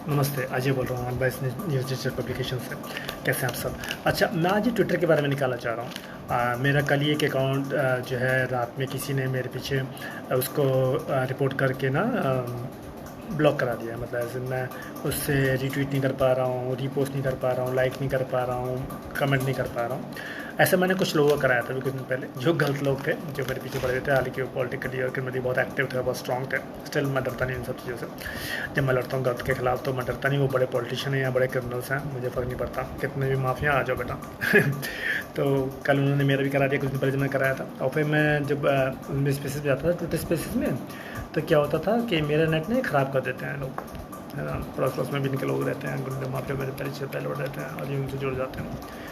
नमस्ते, अजय बोल रहा हूँ अनबाइस न्यूज़ डिजिटल पब्लिकेशन से। कैसे हैं आप सब? अच्छा, मैं आज ट्विटर के बारे में निकालना चाह रहा हूँ। मेरा कल ही एक अकाउंट जो है रात में किसी ने मेरे पीछे उसको रिपोर्ट करके ना ब्लॉक करा दिया। मतलब ऐसे मैं उससे रीट्वीट नहीं कर पा रहा हूँ, रीपोस्ट नहीं कर पा रहा हूँ, लाइक नहीं कर पा रहा हूँ, कमेंट नहीं कर पा रहा हूँ। ऐसा मैंने कुछ लोगों को कराया था अभी कुछ दिन पहले, जो गलत लोग थे, जो मेरे पीछे पड़े थे। हालांकि वो पॉलिटिकली और क्रिमिनली बहुत एक्टिव थे, बहुत स्ट्रॉन्ग थे। स्टिल मैं डरता नहीं इन सब चीज़ों से। जब मैं लड़ता हूँ गलत के खिलाफ तो मैं डरता नहीं। वो बड़े पॉलिटिशियन हैं या बड़े क्रिमिनल्स हैं, मुझे फ़र्क नहीं पड़ता। कितने भी माफिया आ जाओ बेटा। तो कल उन्होंने मेरा भी करा दिया, कुछ दिन पहले जब मैं कराया था। और फिर मैं जब उनमें स्पेसिस पे जाता था, ट्विटर स्पेसिस में, तो क्या होता था कि मेरा नेट ने ख़राब कर देते हैं लोग, है ना। पड़ोस पड़ोस में भी इनके लोग रहते हैं, गुंडे माफिया में परिचय पहले रहते हैं और ये उनसे जुड़ जाते हैं।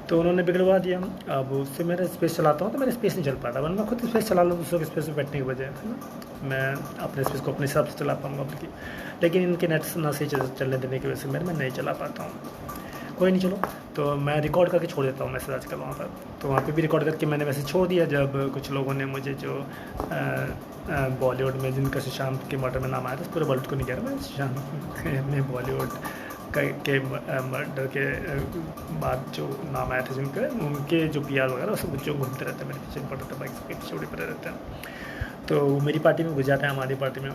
तो उन्होंने बिगड़वा दिया। अब उससे मेरा स्पेस चलाता हूँ तो मेरा स्पेस नहीं चल पाता, वरना मैं खुद स्पेस चला लूँ दूसरों के स्पेस में बैठने की बजाय, है ना। मैं अपने स्पेस को अपने हिसाब से चला पाऊँगा बल्कि, लेकिन इनके नेट ना सही चलने देने की वजह से मैं नहीं चला पाता हूँ। कोई नहीं, चलो। तो मैं रिकॉर्ड करके छोड़ देता हूँ मैसेज आजकल वहाँ पर। तो वहाँ पे भी रिकॉर्ड करके मैंने मैसेज छोड़ दिया। जब कुछ लोगों ने मुझे, जो बॉलीवुड में जिनका सुशांत के मर्डर में नाम आया था, पूरे बॉलीवुड को नहीं कह रहा मैं, सुशांत में बॉलीवुड के मर्डर के बाद जो नाम आया था जिनके, उनके जो पीआर वगैरह सब जो घूमते रहते हैं मेरे पीछे, पड़ते बाइक के पीछे उड़े पड़े रहते हैं। तो मेरी पार्टी में घुस जाते हैं, हमारी पार्टी में।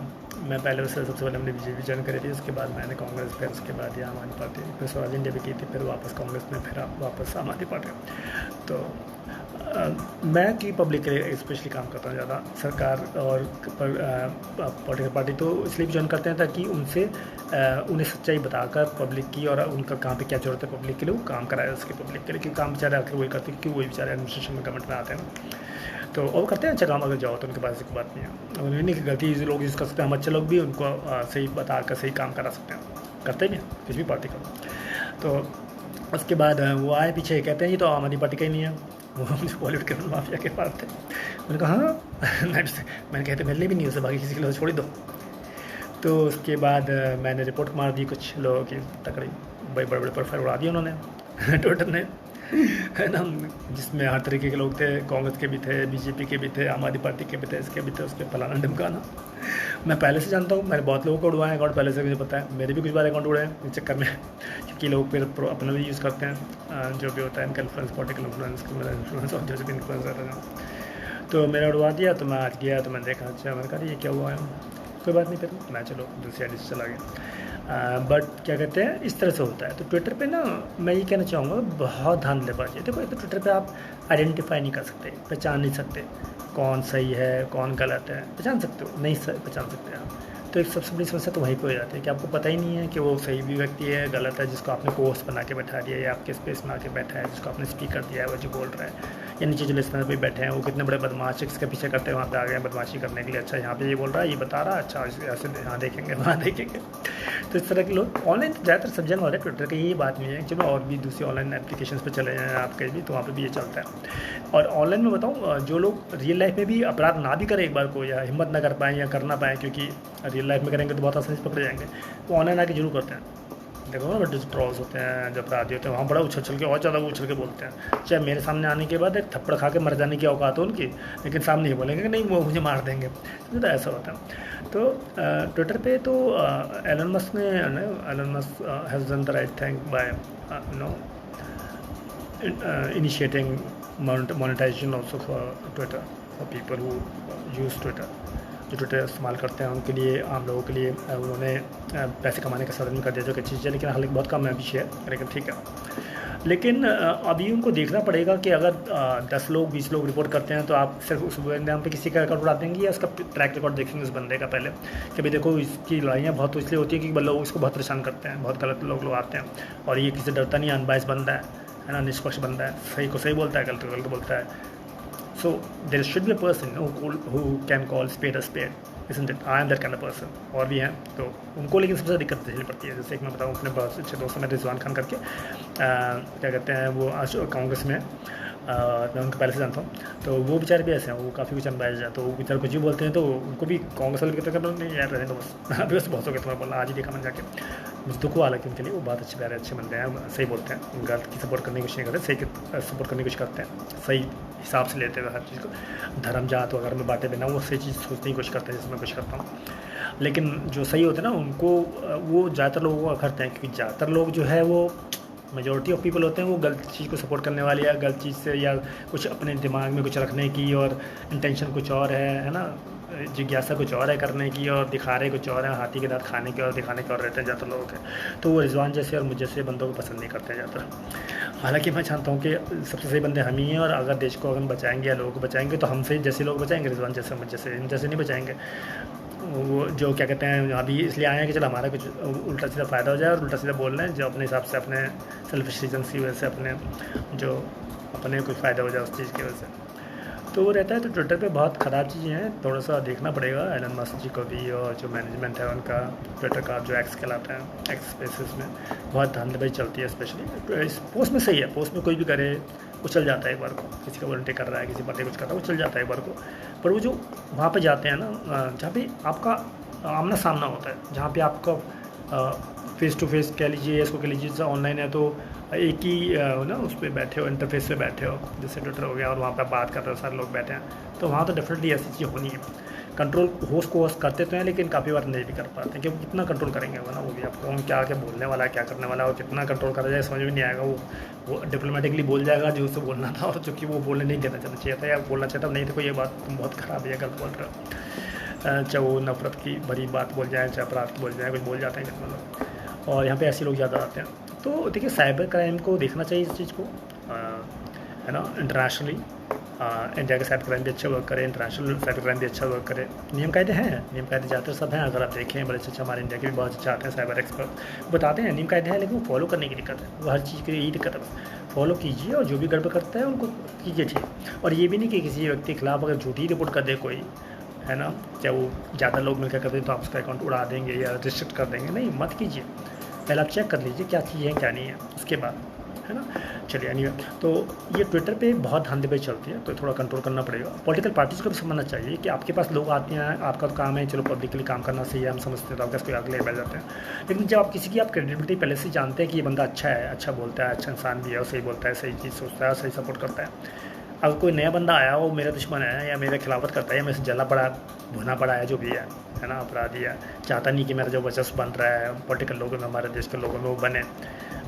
मैं पहले उससे सबसे पहले हमने बीजेपी ज्वाइन करी थी, उसके बाद मैंने कांग्रेस, फिर उसके बाद ये हमारी पार्टी, फिर स्वराज इंडिया भी की थी, फिर वापस कांग्रेस में, फिर वापस हमारी पार्टी। तो मैं की पब्लिक के लिए स्पेशली काम करता हूँ ज़्यादा। सरकार और पॉलिटिकल पार्टी तो इसलिए भी ज्वाइन करते हैं ताकि उनसे उन्हें सच्चाई बताकर पब्लिक की और उनका कहाँ पे क्या जरूरत है पब्लिक के लिए, वो काम कराए उसके पब्लिक के लिए। क्योंकि काम बेचारे आकर वही करते हैं, क्योंकि वही बेचारे एडमिनिस्ट्रेशन में गवर्नमेंट में आते हैं। तो और करते हैं अच्छा काम, अगर जाओ तो उनके पास एक बात नहीं है। और नहीं कि गलती लोग यूज़ कर सकते हैं, हम अच्छे लोग भी उनको सही बता कर सही काम करा सकते हैं, करते भी हैं किसी भी पार्टी का। तो उसके बाद वो आए पीछे, कहते हैं ये तो हमारी पार्टी का ही नहीं है, वो बॉलीवुड के माफिया के पास थे। मैंने कहा हाँ। मैंने कहते मिलने भी नहीं उसे, बाकी किसी के लिए छोड़ दो। तो उसके बाद मैंने रिपोर्ट मार दी कुछ लोगों की, तकड़ी बड़े बड़े प्रोफाइल उड़ा दिए उन्होंने ट्विटर ने, है ना। जिसमें हर तरीके के लोग थे, कांग्रेस के भी थे, बीजेपी के भी थे, आम आदमी पार्टी के भी थे, इसके भी थे, उसके फलाना ढमकाना। मैं पहले से जानता हूँ, मैंने बहुत लोगों को उड़वाए अकाउंट, पहले से मुझे पता है। मेरे भी कुछ बार अकाउंट उड़े हैं इस चक्कर में, क्योंकि लोग फिर अपना भी यूज़ करते हैं, जो भी होता है इनका influence, political influence, criminal influence और जो भी इन्फ्लुएंस रहता है। तो मेरा उड़वा दिया। तो मैं आज गया तो मैंने देखा, अच्छा, मैंने कहा ये क्या हुआ है। कोई बात नहीं, फिर मैं चलो दूसरी आईडी से चला गया। बट क्या कहते हैं, इस तरह से होता है। तो ट्विटर पे ना मैं ये कहना चाहूँगा, बहुत ध्यान देना चाहिए। देखो, तो ट्विटर पे आप आइडेंटिफाई नहीं कर सकते, पहचान नहीं सकते कौन सही है कौन गलत है। पहचान सकते हो? नहीं पहचान सकते आप। तो एक सबसे बड़ी समस्या तो वहीं पर हो जाती है कि आपको पता ही नहीं है कि वो सही भी व्यक्ति है, गलत है, जिसको आपने पोस्ट बना के बैठा दिया या आपके स्पेस बना के बैठा है, जिसको आपने स्पीकर दिया है वो जो बोल रहा है, या नीचे जो लिस्टर पे बैठे हैं वो कितने बड़े बदमाश इसके पीछे करते हैं, वहाँ पे आ गए बदमाशी करने के लिए। अच्छा, यहाँ पे ये बोल रहा है, ये बता रहा है, अच्छा ऐसे यहाँ देखेंगे वहाँ देखेंगे। तो इस तरह के लोग ऑनलाइन ज़्यादातर सब जगह हो रहे हैं। ट्विटर की ये बात नहीं है, चलो और भी दूसरी ऑनलाइन एप्लीकेशन पर चले जाएँ आप कहीं भी, तो वहाँ पर भी ये चलता है। और ऑनलाइन में बताऊँ, जो लोग रियल लाइफ में भी अपराध ना भी करें एक बार को, या हिम्मत ना कर पाएँ या कर ना पाएँ, क्योंकि रियल लाइफ में करेंगे तो बहुत आसानी से पकड़े जाएंगे, वो ऑनलाइन आके जरूर करते हैं। देखो ना, जो ट्रॉल्स होते हैं, जो अपराधी होते हैं, वहाँ बड़ा उछल के और ज़्यादा उछल के बोलते हैं। चाहे मेरे सामने आने के बाद एक थप्पड़ खा के मर जाने की औकात हो उनकी, लेकिन सामने ही बोलेंगे कि नहीं वो मुझे मार देंगे। तो ऐसा होता है। तो ट्विटर पे तो Elon Musk has done the right thing by initiating monetization also for Twitter, for people who use Twitter. जो ट्विटर इस्तेमाल करते हैं उनके लिए, आम लोगों के लिए उन्होंने पैसे कमाने का साधन कर दिया, जो कि अच्छी चीज़ है। लेकिन हालांकि बहुत कम है अभी शेयर, लेकिन ठीक है। लेकिन अभी उनको देखना पड़ेगा कि अगर 10 लोग 20 लोग रिपोर्ट करते हैं तो आप सिर्फ उस नाम पे किसी का अकाउंट उड़ा देंगे, या उसका ट्रैक रिकॉर्ड देखेंगे उस बंदे का पहले, कि भाई देखो इसकी लड़ाइयाँ बहुत तो इसलिए होती है कि लोग इसको बहुत परेशान करते हैं, बहुत गलत लोग आते हैं, और ये किसी डरता नहीं, अनबायस बंदा है ना, निष्पक्ष बंदा है, सही को सही बोलता है, गलत को गलत बोलता है। So there should be a person who can call spade a spade, isn't it? I am that kind of person। और भी हैं तो उनको, लेकिन सबसे ज़्यादा दिक्कत झेलनी पड़ती है। जैसे एक मैं बताऊँ, अपने बहुत अच्छे दोस्त हैं रिजवान खान करके, क्या कहते हैं, वो आज कांग्रेस में, मैं उनको पहले से जानता हूँ। तो वो बेचारे भी ऐसे हैं, वो काफ़ी कुछ अनबायस्ड है, तो वो बेचारे कुछ भी बोलते हैं तो उनको भी कांग्रेस वाले कहते हैं नहीं यार रहने दो बस। अभी बस बहुत हो गया तुम्हें बोला, आज ही देखा मैंने जाके, मुझे दुख हुआ। हालांकि उनके लिए वो बहुत अच्छे प्यारे अच्छे बंदे हैं, सही बोलते हैं, गलत की सपोर्ट करने की कोशिश नहीं करते, सही की सपोर्ट करने की कोशिश करते हैं, सही हिसाब से लेते हुए हर चीज़ को, धर्म जात वगैरह में बांटे बिना वो सही चीज़ सोचने की कोशिश करते हैं, जिसमें मैं कोशिश करता हूँ। लेकिन जो सही होते हैं ना उनको वो ज़्यादातर लोगों को अखरते हैं, क्योंकि ज़्यादातर लोग जो है वो मेजॉरिटी ऑफ पीपल होते हैं वो गलत चीज़ को सपोर्ट करने वाले, या गलत चीज़ से या कुछ अपने दिमाग में कुछ रखने की और इंटेंशन कुछ और है ना, जिज्ञासा कुछ और है करने की, और दिखा रहे कुछ और है, हाथी के दांत खाने के और दिखाने के और रहते हैं ज़्यादातर लोगों के। तो वो रिजवान जैसे और मुझ जैसे बंदों को पसंद नहीं करते हैं ज़्यादातर। हालांकि मैं जानता हूँ कि सबसे सही बंदे हम ही हैं, और अगर देश को अगर हम बचाएंगे या लोगों को बचाएंगे तो हमसे जैसे लोग बचाएंगे, रिजवान जैसे मुझ जैसे इन जैसे नहीं बचाएंगे। वो जो क्या कहते हैं अभी इसलिए आए हैं कि चलो हमारा कुछ उल्टा सीधा फ़ायदा हो जाए, और उल्टा सीधा बोल रहे हैं जो अपने हिसाब से अपने सेल्फिश रीजन्स की वजह से अपने जो अपने कुछ फ़ायदा हो जाए उस चीज़ की वजह से, तो वो रहता है। तो ट्विटर पे बहुत ख़राब चीज़ें हैं, थोड़ा सा देखना पड़ेगा एलन मस्क जी को भी, और जो मैनेजमेंट है उनका ट्विटर का जो एक्स कहलाता है, एक्स स्पेसेस में बहुत धांधलीबाजी चलती है। स्पेशली इस पोस्ट में सही है, पोस्ट में कोई भी करे वो चल जाता है एक बार को, किसी का वॉलंटियर कर रहा है, किसी पार्टी कुछ कर रहा है वो चल जाता है एक बार को। पर वो जो वहाँ पे जाते हैं ना जहाँ पे आपका आमना सामना होता है, जहाँ पे आपका फेस टू फेस कह लीजिए, इसको कह लीजिए, जैसे ऑनलाइन है तो एक ही ना उस पर बैठे हो, इंटरफेस पे बैठे हो, जैसे ट्विटर हो गया, और वहाँ पे बात कर रहे हो, सारे लोग बैठे हैं, तो वहाँ तो डेफिनेटली ऐसी चीज़ होनी है। कंट्रोल होस्ट को होस्ट करते तो हैं, लेकिन काफ़ी बार नहीं भी कर पाते हैं, क्योंकि कितना कंट्रोल करेंगे वो ना, वो भी आपको कौन क्या क्या बोलने वाला है, क्या करने वाला है, और कितना कंट्रोल करा जाए समझ में नहीं आएगा। वो डिप्लोमेटिकली बोल जाएगा जो उससे बोलना था, और जो कि वो बोलने नहीं देना चाहिए था, या बोलना चाहिए था नहीं, देखो ये बात तुम बहुत ख़राब है, गलत बोल रहे हो। चाहे वो नफरत की भरी बात बोल जाए, चाहे अपराध की बोल जाए, कुछ बोल जाते हैं कितना लोग, और यहाँ पे ऐसे लोग ज़्यादा आते हैं। तो देखिए साइबर क्राइम को देखना चाहिए इस चीज़ को, है ना, इंटरनेशनली। इंडिया का साइबर क्राइम भी अच्छा वर्क करे, इंटरनेशनल साइबर क्राइम भी अच्छा वर्क करे। नियम कायदे हैं, नियम कायदे ज़्यादातर सब हैं, अगर आप देखें बड़े अच्छे हमारे इंडिया के भी बहुत अच्छे आते हैं साइबर एक्सपर्ट, बताते हैं नियम कायदे हैं, लेकिन वो फॉलो करने की दिक्कत है, वो हर चीज़ की यही दिक्कत है। बस फॉलो कीजिए, और जो भी गड़बड़ करता है उनको कीजिए ठीक। और ये भी नहीं कि किसी व्यक्ति के खिलाफ अगर झूठी रिपोर्ट कर दे कोई, है ना, चाहे वो ज़्यादा लोग मिलकर कर दें तो आप उसका अकाउंट उड़ा देंगे या रिस्ट्रिक्ट कर देंगे, नहीं, मत कीजिए। पहले आप चेक कर लीजिए क्या चीज़ है क्या नहीं है, उसके बाद, है ना। चलिए एनीवे, तो ये ट्विटर पे बहुत धांधलीबाजी चलती है, तो थोड़ा कंट्रोल करना पड़ेगा। पॉलिटिकल पार्टीज़ को भी समझना चाहिए कि आपके पास लोग आते हैं, आपका तो काम है चलो पब्लिकली काम करना सही है, हम समझते हैं, तो आपके पास कोई आगे बैठ जाते हैं। लेकिन जब आप किसी की आप क्रेडिबिलिटी पहले से जानते हैं कि ये बंदा अच्छा है, अच्छा बोलता है, अच्छा इंसान भी है, और सही बोलता है, सही चीज़ सोचता है, सही सपोर्ट करता है। अगर कोई नया बंदा आया वो मेरा दुश्मन है, या मेरे खिलाफत करता है, या मेरे से जला पड़ा भुना पड़ा है, जो भी है ना, अपराधी है, चाहता नहीं कि मेरा जो वर्चस्व बन रहा है पॉलिटिकल लोगों में, हमारे देश के लोगों में, वो बने,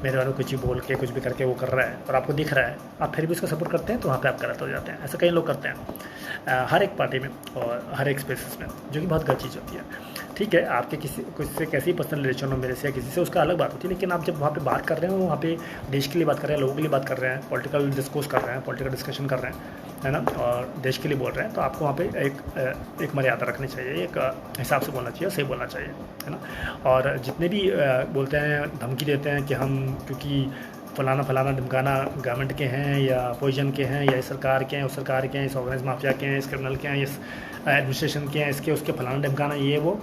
मेरे वालों कुछ भी बोल के कुछ भी करके वो कर रहा है, और आपको दिख रहा है, आप फिर भी उसको सपोर्ट करते हैं, तो वहाँ पे आप गलत हो जाते हैं। ऐसा कई लोग करते हैं हर एक पार्टी में और हर एक स्पेसिस में, जो कि बहुत गलत चीज़ होती है। ठीक है, आपके किसी कुछ से कैसी पर्सनल रिलेशन हो मेरे से या किसी से, उसका अलग बात होती है, लेकिन आप जब वहाँ पे बात कर रहे हो, वहाँ पे देश के लिए बात कर रहे हैं, लोगों के लिए बात कर रहे हैं, पॉलिटिकल डिस्कोर्स कर रहे हैं, पॉलिटिकल डिस्कशन कर रहे हैं, है ना, और देश के लिए बोल रहे हैं, तो आपको वहाँ पे एक मर्यादा रखनी चाहिए, एक हिसाब से बोलना चाहिए, सही बोलना चाहिए, है ना। और जितने भी बोलते हैं, धमकी देते हैं कि हम क्योंकि फलाना ढिमकाना गवर्नमेंट के हैं, या अपोजिशन के हैं, या इस सरकार के हैं, उस सरकार के हैं, इस ऑर्गेनाइज माफिया के हैं, इस क्रिमिनल के हैं, इस एडमिनिस्ट्रेशन के हैं, इसके उसके फलाना ढिमकाना ये वो,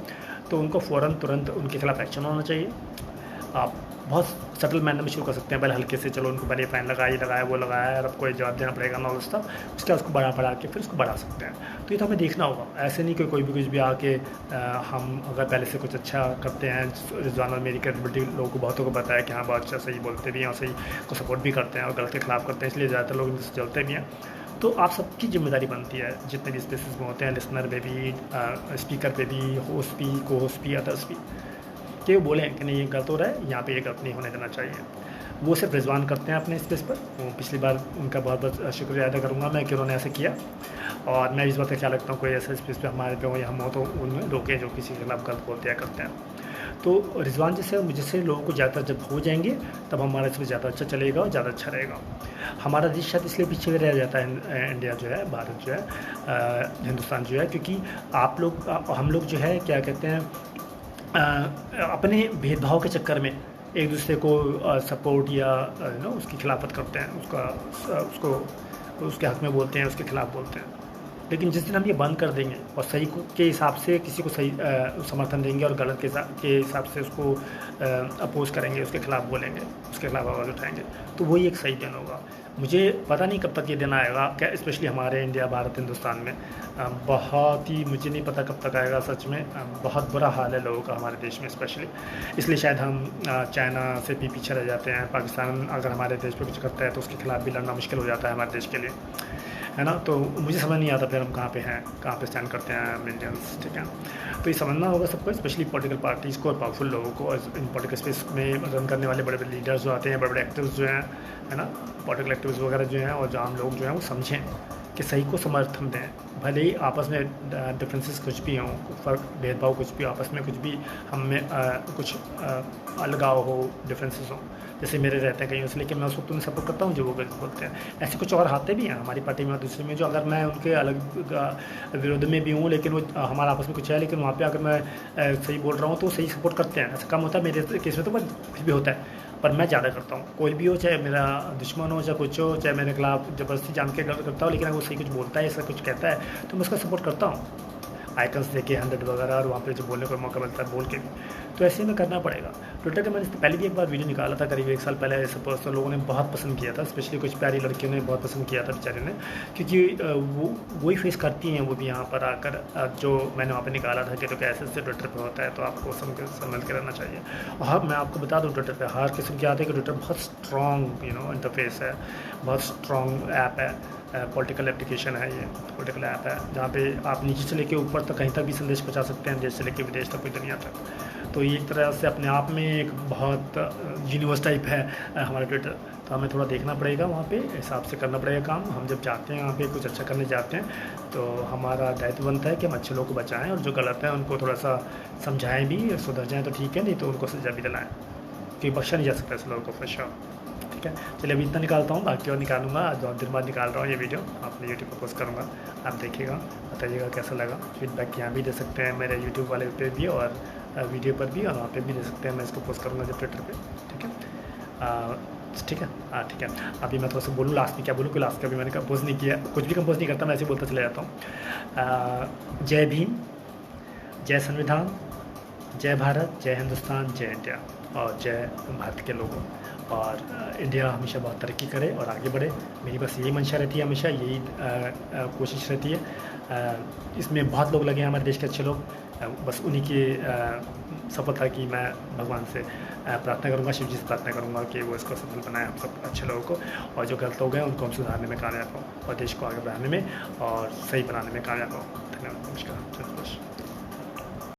तो उनको फ़ौरन तुरंत उनके खिलाफ एक्शन होना चाहिए। आप बहुत सटल मैनर में शुरू कर सकते हैं, पहले हल्के से, चलो उनको पहले फाइन लगाया वो लगाया, और अब कोई जवाब देना पड़ेगा ना, उसका उसके उसको बढ़ा के फिर उसको बढ़ा सकते हैं। तो ये तो हमें देखना होगा, ऐसे नहीं कि कोई भी कुछ भी आके हम अगर पहले से कुछ अच्छा करते हैं, रिजवान और मेरी क्रेडिबिलिटी लोगों को बहुतों को पता है कि हाँ बहुत अच्छा सही बोलते भी हैं, और सही को सपोर्ट भी करते हैं, और गलत के खिलाफ करते हैं, इसलिए ज़्यादातर लोग इनसे चलते भी हैं। तो आप सबकी जिम्मेदारी बनती है, जितने भी स्पेसिस में होते हैं, लिसनर पे भी, स्पीकर पे भी, होस्ट भी, को होस्ट भी, अदर्स भी, कि वो बोलें कि नहीं ये गलत हो रहा है, यहाँ पे ये गलत नहीं होने देना चाहिए। वो सिर्फ रिजवान करते हैं अपने स्पेस पर, वो पिछली बार उनका बहुत बहुत शुक्रिया अदा करूँगा मैं कि उन्होंने ऐसे किया, और मैं इस बात का ख्याल रखता हूँ कोई ऐसे स्पेस पे हमारे पे हो या हम हो तो उनमें रोके जो किसी के खिलाफ गलत बोलते या करते हैं। तो रिजवान जैसे मुझसे लोगों को ज़्यादा जब हो जाएंगे तब हमारा इसमें ज़्यादा अच्छा चलेगा और ज़्यादा अच्छा रहेगा। हमारा देश शायद इसलिए पीछे रह जाता है, इंडिया जो है, भारत जो है, हिंदुस्तान जो है, क्योंकि आप लोग हम लोग जो है क्या कहते हैं, अपने भेदभाव के चक्कर में एक दूसरे को सपोर्ट या उसकी खिलाफत करते हैं, उसको उसके हक़ में बोलते हैं, उसके खिलाफ़ बोलते हैं। लेकिन जिस दिन हम ये बंद कर देंगे और सही के हिसाब से किसी को सही समर्थन देंगे और गलत के हिसाब से उसको अपोज करेंगे, उसके खिलाफ़ बोलेंगे, उसके खिलाफ़ आवाज़ उठाएंगे, तो वही एक सही दिन होगा। मुझे पता नहीं कब तक ये दिन आएगा, क्या स्पेशली हमारे इंडिया, भारत, हिंदुस्तान में बहुत ही, मुझे नहीं पता कब तक आएगा। सच में बहुत बुरा हाल है लोगों का हमारे देश में स्पेशली, इसलिए शायद हम चाइना से भी पीछे रह जाते हैं। पाकिस्तान अगर हमारे देश पे कुछ करता है तो उसके खिलाफ़ भी लड़ना मुश्किल हो जाता है हमारे देश के लिए, है ना। तो मुझे समझ नहीं आता फिर हम कहाँ पे हैं, कहाँ पे स्टैंड करते हैं हम इंडियंस, ठीक है। तो ये समझना होगा सबको, स्पेशली पॉलिटिकल पार्टीज़ को और पावरफुल लोगों को, और इन पॉलिटिकल स्पेस में रन करने वाले बड़े बड़े लीडर्स जो आते हैं, बड़े बड़े एक्टिविस्ट जो हैं, है ना, पॉलिटिकल एक्टिविस्ट वगैरह जो हैं, और जो आम लोग जो हैं वो समझें कि सही को समर्थन दें। भले ही आपस में डिफरेंसेस कुछ भी हों, फ़र्क भेदभाव कुछ भी, आपस में कुछ भी हम में कुछ अलगाव हो, डिफरेंसेस हों, जैसे मेरे रहते हैं कहीं से, लेकिन मैं उसको तुमने सपोर्ट करता हूँ जो वो गलत बोलते हैं। ऐसे कुछ और आते भी हैं हमारी पार्टी में और दूसरे में, जो अगर मैं उनके अलग विरोध में भी हूँ, लेकिन वो हमारा आपस में कुछ है, लेकिन वहाँ पे अगर मैं सही बोल रहा हूँ तो सही सपोर्ट करते हैं। ऐसा कम होता है मेरे केस में, तो कुछ भी होता है, पर मैं ज़्यादा करता हूँ। कोई भी हो, चाहे मेरा दुश्मन हो, चाहे कुछ हो, चाहे मेरे खिलाफ ज़बरदस्ती जान के गलत करता हो, लेकिन अगर वो सही कुछ बोलता है, ऐसा कुछ कहता है, तो मैं उसका सपोर्ट करता हूँ। आइकन्स देके 100 वगैरह, और वहाँ पे जो बोलने का मौका मिलता है बोल के भी, तो ऐसे ही में करना पड़ेगा। ट्विटर के मैंने इससे पहले भी एक बार वीडियो निकाला था, करीब 1 साल पहले। ऐसे पर्सनल लोगों ने बहुत पसंद किया था, स्पेशली कुछ प्यारी लड़कियों ने बहुत पसंद किया था बेचारे ने, क्योंकि वो वही फेस करती हैं वो भी यहाँ पर आकर, जो मैंने वहाँ पर निकाला था कि तो कैसे से ट्विटर पर होता है, तो आपको समझ के रहना चाहिए। और हाँ, मैं आपको बता दूँ, ट्विटर पर हर किस्म की आती है कि ट्विटर बहुत स्ट्रॉन्ग इंटरफेस है, बहुत स्ट्रॉन्ग ऐप है, पॉलिटिकल एप्लीकेशन है, ये पॉलिटिकल ऐप है, जहाँ पे आप नीचे से लेके ऊपर तक कहीं तक भी संदेश पहुँचा सकते हैं, देश से लेके विदेश तक, पूरी दुनिया तक। तो ये एक तरह से अपने आप में एक बहुत यूनिवर्स टाइप है हमारा ट्विटर। तो हमें थोड़ा देखना पड़ेगा, वहाँ पे हिसाब से करना पड़ेगा काम। हम जब जाते हैं वहाँ पे कुछ अच्छा करने जाते हैं, तो हमारा दायित्व बनता है कि हम अच्छे लोगों को बचाएँ, और जो गलत है उनको थोड़ा सा समझाएँ भी, सुधर जाएँ तो ठीक है, नहीं तो उनको सजा भी दिलाएँ, क्योंकि बख्शा नहीं जा सकता ऐसे लोगों को फॉर श्योर, ठीक है। चलिए अभी इतना निकालता हूँ, बाकी और निकालूंगा, आज बहुत दिन बाद निकाल रहा हूँ ये वीडियो, अपने यूट्यूब पर पोस्ट करूँगा, आप देखिएगा, बताइएगा कैसा लगा। फीडबैक यहाँ भी दे सकते हैं मेरे यूट्यूब वाले पे भी, और वीडियो पर भी, और वहाँ पे भी दे सकते हैं। मैं इसको पोस्ट करूँगा जब ट्विटर पे, ठीक है, ठीक है, हाँ ठीक है। अभी मैं थोड़ा सा बोलूँ लास्ट में, क्या बोलूँ कि लास्ट का भी मैंने कंपोज नहीं किया, कुछ भी कंपोज नहीं करता, मैं ऐसे बोलता चला जाता हूँ। जय भीम, जय संविधान, जय भारत, जय हिंदुस्तान, जय इंडिया, और जय भारत के लोगों। और इंडिया हमेशा बहुत तरक्की करे और आगे बढ़े, मेरी बस यही मंशा रहती है, हमेशा यही कोशिश रहती है। इसमें बहुत लोग लगे हैं हमारे देश के अच्छे लोग, बस उन्हीं की सफलता की मैं भगवान से प्रार्थना करूंगा, शिव जी से प्रार्थना करूंगा कि वो इसको सफल बनाए, हम सब अच्छे लोगों को, और जो गलत हो गए उनको हम सुधारने में कामयाब हों, और देश को आगे बढ़ाने में और सही बनाने में कामयाब हों। धन्यवाद, नमस्कार, जय हिंद।